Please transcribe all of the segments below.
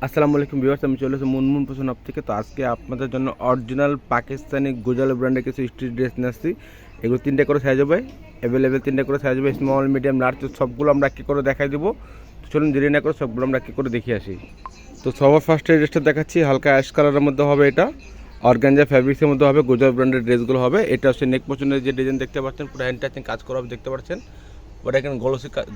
আসসালামু আলাইকুম ভিউয়ার্স, আমি চলে এসেছি মুনমুন ফ্যাশন হাব থেকে। তো আজকে আপনাদের জন্য অরিজিনাল পাকিস্তানি গুজাল ব্র্যান্ডের কিছু স্ট্রিট ড্রেস নিয়ে আসছি। এগুলো 3টে করে সাইজ হবে, অ্যাভেলেবেল 3টে করে সাইজ হবে, স্মল মিডিয়াম লার্জ। সবগুলো আমরা কী করে দেখাই দেবো। চলুন দেরি না করে সবগুলো আমরা কী করে দেখিয়ে আসি। তো সবার ফার্স্টে ড্রেসটা দেখাচ্ছি, হালকা অ্যাশ কালারের মধ্যে হবে। এটা অর্গানজা ফ্যাব্রিক্সের মধ্যে হবে, গুজাল ব্র্যান্ডের ড্রেসগুলো হবে। এটা হচ্ছে নেক পছন্দের যে ডিজাইন দেখতে পাচ্ছেন, পুরো হ্যান্ড টাচিং কাজ করা হবে দেখতে পাচ্ছেন। ওটা এখানে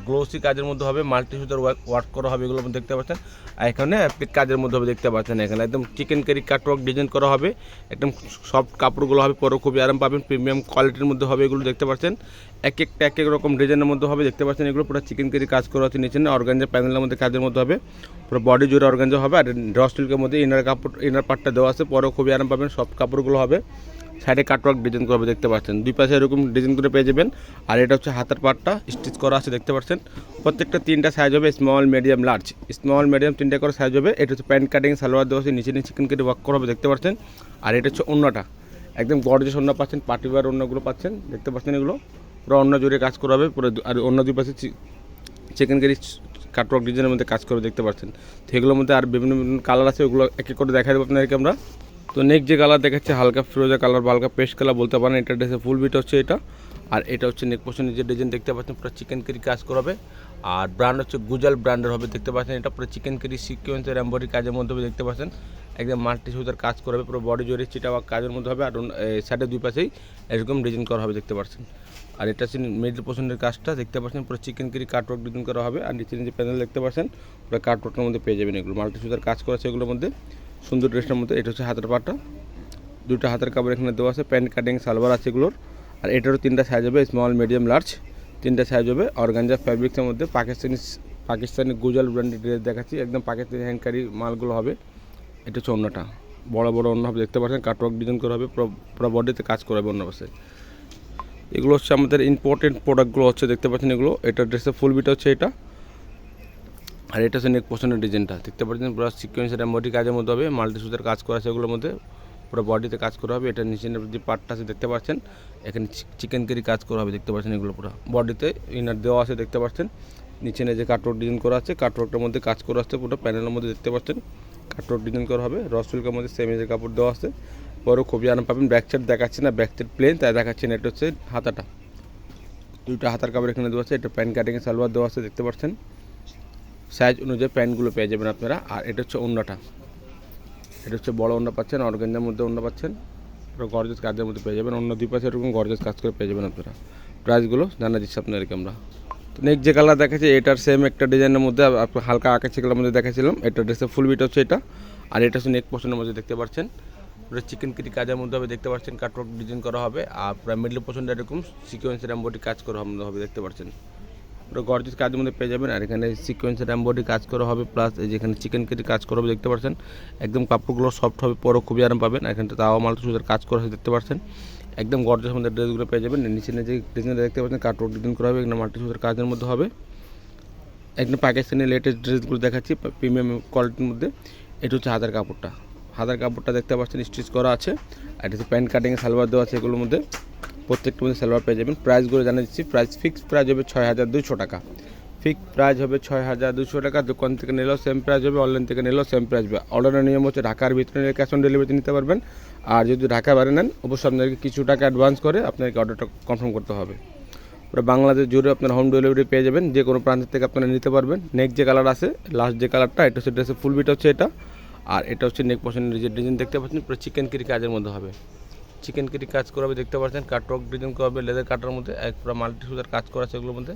গ্লোসি কাজের মধ্যে হবে, মাল্টি সুতার ওয়ার্ক করা হবে, এগুলো দেখতে পাচ্ছেন। আর এখানে অ্যাপ্লিক কাজের মধ্যে হবে দেখতে পাচ্ছেন। এখানে একদম চিকেন কারি কাটওয়ার্ক ডিজাইন করা হবে, একদম সফট কাপড়গুলো হবে, পরে খুবই আরাম পাবেন, প্রিমিয়াম কোয়ালিটির মধ্যে হবে। এগুলো দেখতে পাচ্ছেন এক এক রকম ডিজাইনের মধ্যে হবে দেখতে পাচ্ছেন। এগুলো পুরো চিকেন কারি কাজ করা হচ্ছে, নিচে অর্গানজা প্যানেলের মধ্যে কাজের মধ্যে হবে, পুরো বডি জুড়ে অর্গানজা হবে। আর র সিল্কের মধ্যে ইনার পার্টটা দেওয়া আছে, পরেও খুবই আরাম পাবেন, সফট কাপড়গুলো হবে। সাইডে কাটওয়ার্ক ডিজাইন করবে দেখতে পাচ্ছেন, দুই পাশে এরকম ডিজাইন করে পেয়ে যাবেন। আর এটা হচ্ছে হাতের পার্টটা স্টিচ করা আছে দেখতে পাচ্ছেন। প্রত্যেকটা 3টা সাইজ হবে, small medium large. Small medium 3টে করে সাইজ হবে। এটা হচ্ছে প্যান্ট কাটিং সালোয়ার দেওয়া আছে, নিচে চিকেন কেটে ওয়ার্ক করা হবে দেখতে পাচ্ছেন। আর এটা হচ্ছে ওন্নাটা, একদম গর্জিয়াস ওন্না পাচ্ছেন, পার্টিওয়ার ওন্নাগুলো পাচ্ছেন দেখতে পাচ্ছেন। এগুলো পুরো অন্য জুড়ে কাজ করা হবে পুরো, আর অন্য দুই পাশে চিকেন কারি কাটওয়ার্ক ডিজাইনের মধ্যে কাজ করে দেখতে পাচ্ছেন। তো এগুলোর মধ্যে আর বিভিন্ন বিভিন্ন কালার আছে, ওগুলো এক এক করে দেখা দেবো আপনাদেরকে আমরা। তো নেক্সট যে কালার দেখাচ্ছে হালকা ফিরোজা কালার বা হালকা পেস্ট কালার বলতে পারেন। এটা ড্রেসের ফুল বিট হচ্ছে এটা। আর এটা হচ্ছে নেক পোর্শনে যে ডিজাইন দেখতে পাচ্ছেন, পুরো চিকেন কারি কাজ করাবে। আর ব্র্যান্ড হচ্ছে গুজাল ব্র্যান্ডের হবে দেখতে পাচ্ছেন। এটা পুরো চিকেন কারি সিকোয়েন্সের এমব্রয়ডারি কাজের মধ্যে হবে দেখতে পাচ্ছেন। একদম মাল্টি সুতার কাজ করাবে, পুরো বডি জোরে চিটাওয়ার্ক কাজের মধ্যে হবে। আর সাইডে দুই পাশেই এরকম ডিজাইন করা হবে দেখতে পাচ্ছেন। আর এটা হচ্ছে মিডল পোর্শনের কাজটা দেখতে পাচ্ছেন, পুরো চিকেন কারি কাটওয়ার্ক ডিজাইন করা হবে। আর নিচে যে প্যানেল দেখতে পাচ্ছেন, পুরো কাটওয়ার্কের মধ্যে পেয়ে যাবেন। এগুলো মাল্টি সুতার কাজ করা আছে এগুলোর মধ্যে, সুন্দর ড্রেসটার মধ্যে। এটা হচ্ছে হাতের পাটা, দুটো হাতের কাপড় এখানে দেওয়া আছে, প্যান্ট কাটিং সালোয়ার আছে এগুলোর। আর এটারও 3টা সাইজ হবে, স্মল মিডিয়াম লার্জ 3টা সাইজ হবে। অর্গানজা ফ্যাব্রিক্সের মধ্যে পাকিস্তানি গুজাল ব্র্যান্ডের ড্রেস দেখাচ্ছি, একদম পাকিস্তানি হ্যান্ডকারি মালগুলো হবে। এটা হচ্ছে অন্যটা, বড় বড় অন্য হবে দেখতে পাচ্ছেন, কাটওয়ার্ক ডিজাইন করা হবে, পুরো বডিতে কাজ করা হবে অন্য পাশে। এগুলো হচ্ছে আমাদের ইম্পর্টেন্ট প্রোডাক্টগুলো হচ্ছে দেখতে পাচ্ছেন এগুলো। এটা ড্রেসের ফুল বিট হচ্ছে এটা। আর এটা হচ্ছে নেক পোর্শনের ডিজাইনটা দেখতে পাচ্ছেন, পুরো সিকোয়েন্সের এমব্রয়ডারি কাজের মধ্যে হবে, মাল্টি সুতার কাজ করা আছে এগুলোর মধ্যে, পুরো বডিতে কাজ করা হবে। এটা নিচে যে পার্টটা আছে দেখতে পাচ্ছেন, এখানে চিকেন কারি কাজ করা হবে দেখতে পাচ্ছেন। এগুলো পুরো বডিতে ইনার দেওয়া আছে দেখতে পাচ্ছেন। নিচে যে কাটওয়ার্ক ডিজাইন করা আছে, কাটওয়ার্কটার মধ্যে কাজ করা আছে, পুরো প্যানেলের মধ্যে দেখতে পাচ্ছেন কাটওয়ার্ক ডিজাইন করা হবে। র সিল্কের মধ্যে সেমিজের কাপড় দেওয়া আছে, পরেও খুবই আরাম পাবেন। ব্যাক সাইড দেখাচ্ছি না, ব্যাক সাইড প্লেন, তাই দেখাচ্ছি না। এটা হচ্ছে হাতাটা, দুইটা হাতার কাপড় এখানে দেওয়া আছে। এটা প্যান্ট কাটিংয়ে সালোয়ার দেওয়া আছে দেখতে পাচ্ছেন। সাইজ অনুযায়ী প্যান্টগুলো পেয়ে যাবেন আপনারা। আর এটা হচ্ছে ওন্নাটা, এটা হচ্ছে বড় ওন্না পাচ্ছেন, অর্গানজার মধ্যে ওন্না পাচ্ছেন, পুরো গর্জাস কাজের মধ্যে পেয়ে যাবেন। অন্য দুই পাশে এরকম গর্জাস কাজ করে পেয়ে যাবেন আপনারা। প্রাইসগুলো জানা দিচ্ছি আপনাদেরকে আমরা। তো নেক্সট যে কালার দেখাচ্ছি, এটার সেম একটা ডিজাইনের মধ্যে হালকা আকাশি কালার মধ্যে দেখাচ্ছিলাম। এটা ড্রেসের ফুল বিট হচ্ছে এটা। আর এটা হচ্ছে নেক পোর্শনের মধ্যে দেখতে পাচ্ছেন, পুরো চিকেন কারি কাজের মধ্যে হবে দেখতে পাচ্ছেন, কাটওয়ার্ক ডিজাইন করা হবে। আর পুরো মিডল পোর্শনটা এরকম সিকোয়েন্সের এমব্রয়ডারি কাজ করা হবে দেখতে পাচ্ছেন, পুরো গর্জিয়াস কাজের মধ্যে পেয়ে যাবেন। আর এখানে সিকোয়েন্সের এমব্রয়ডারি কাজ করা হবে, প্লাস এই যেখানে চিকেন কারি কাজ করা হবে দেখতে পাচ্ছেন। একদম কাপড়গুলো সফট হবে, পরও খুবই আরাম পাবেন। এখানে তাওয়া মাল্টি সুতার কাজ করা দেখতে পাচ্ছেন, একদম গর্জিয়াস মধ্যে ড্রেসগুলো পেয়ে যাবেন। নিচে যে ডিজাইনটা দেখতে পাচ্ছেন, কাটওয়ার্ক ডিজাইন করা হবে, এখানে মাল্টি সুতার কাজের মধ্যে হবে। একদম পাকিস্তানি লেটেস্ট ড্রেসগুলো দেখাচ্ছি প্রিমিয়াম কোয়ালিটির মধ্যে। এটা হচ্ছে হাতের কাপড়টা, হাতের কাপড়টা দেখতে পাচ্ছেন স্টিচ করা আছে। আর এটা হচ্ছে প্যান্ট কাটিংয়ে সালোয়ার দেওয়া আছে এগুলোর মধ্যে, প্রত্যেকটার মধ্যে সালোয়ার পেয়ে যাবেন। প্রাইসগুলো জানিয়ে দিচ্ছি, ফিক্সড প্রাইস হবে 6200 টাকা। ফিক্সড প্রাইস হবে 6200 টাকা। দোকান থেকে নিলেও সেম প্রাইস হবে, অনলাইন থেকে নিলেও সেম প্রাইস হবে। অর্ডারের নিয়ম হচ্ছে ঢাকার ভিতরে নিলে ক্যাশ অন ডেলিভারিতে নিতে পারবেন। আর যদি ঢাকা বাইরে নেন, অবশ্যই আপনাদেরকে কিছু টাকা অ্যাডভান্স করে আপনাদেরকে অর্ডারটা কনফার্ম করতে হবে। পুরো বাংলাদেশ জুড়ে আপনারা হোম ডেলিভারি পেয়ে যাবেন, যে কোনো প্রান্ত থেকে আপনারা নিতে পারবেন। নেক্সট যে কালার আছে, লাস্ট যে কালারটা, এটা হচ্ছে ড্রেসের ফুল বিট হচ্ছে এটা। আর এটা হচ্ছে নেক পোর্শনের যে ডিজাইন দেখতে পাচ্ছেন, পুরো চিকেন কারি কাজের মধ্যে হবে, চিকেন কারি কাজ করা হবে দেখতে পাচ্ছেন। কাটওয়ার্ক ডিজাইন করা হবে লেদার কাটার মধ্যে, এক পুরো মাল্টি সুতার কাজ করা আছে এগুলোর মধ্যে।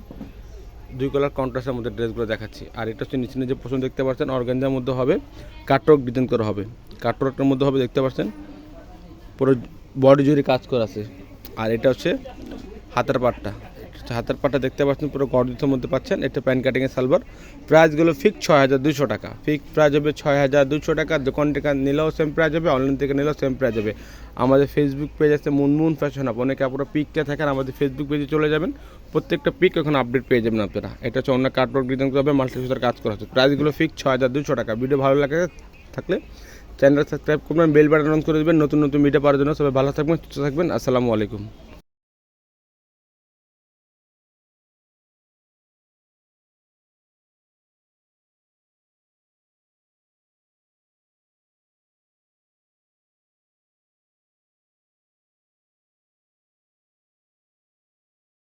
দুই কালার কন্ট্রাস্টের মধ্যে ড্রেসগুলো দেখাচ্ছি। আর এটা হচ্ছে নিচে যে পোর্শন দেখতে পাচ্ছেন, অর্গানজার মধ্যে হবে, কাটওয়ার্ক ডিজাইন করা হবে, কাটওয়ার্কের মধ্যে হবে দেখতে পাচ্ছেন, পুরো বডি জুড়ে কাজ করা আছে। আর এটা হচ্ছে হাতের পাটটা, হাতের পাটটা দেখতে পাচ্ছেন পুরো গর্জিয়াসের মধ্যে পাচ্ছেন। এটা প্যান্ট কাটিংয়ের সালোয়ার। প্রাইসগুলো ফিক্স 6200 টাকা। ফিক্স প্রাইস হবে 6200 টাকা। দোকান থেকে নিলেও সেম প্রাইস হবে, অনলাইন থেকে নিলেও সেম প্রাইস হবে। আমাদের ফেসবুক পেজ আছে মুনমুন ফ্যাশন হাব, অনেকে আপনারা পিকটা থাকেন, আমাদের ফেসবুক পেজে চলে যাবেন, প্রত্যেকটা পিক ওখানে আপডেট পেয়ে যাবেন আপনারা। এটা হচ্ছে অন্য কাটওয়ার্ক ডিজাইন করা হবে, মাল্টি সুতার কাজ করা হচ্ছে। প্রাইসগুলো ফিক্স 6200 টাকা। ভিডিও ভালো লাগে থাকলে চ্যানেল সাবস্ক্রাইব করবেন, বেল বাটন অন করে দেবেন নতুন নতুন ভিডিও পাওয়ার জন্য। সবাই ভালো থাকবেন, সুস্থ থাকবেন। আসসালামু আলাইকুম।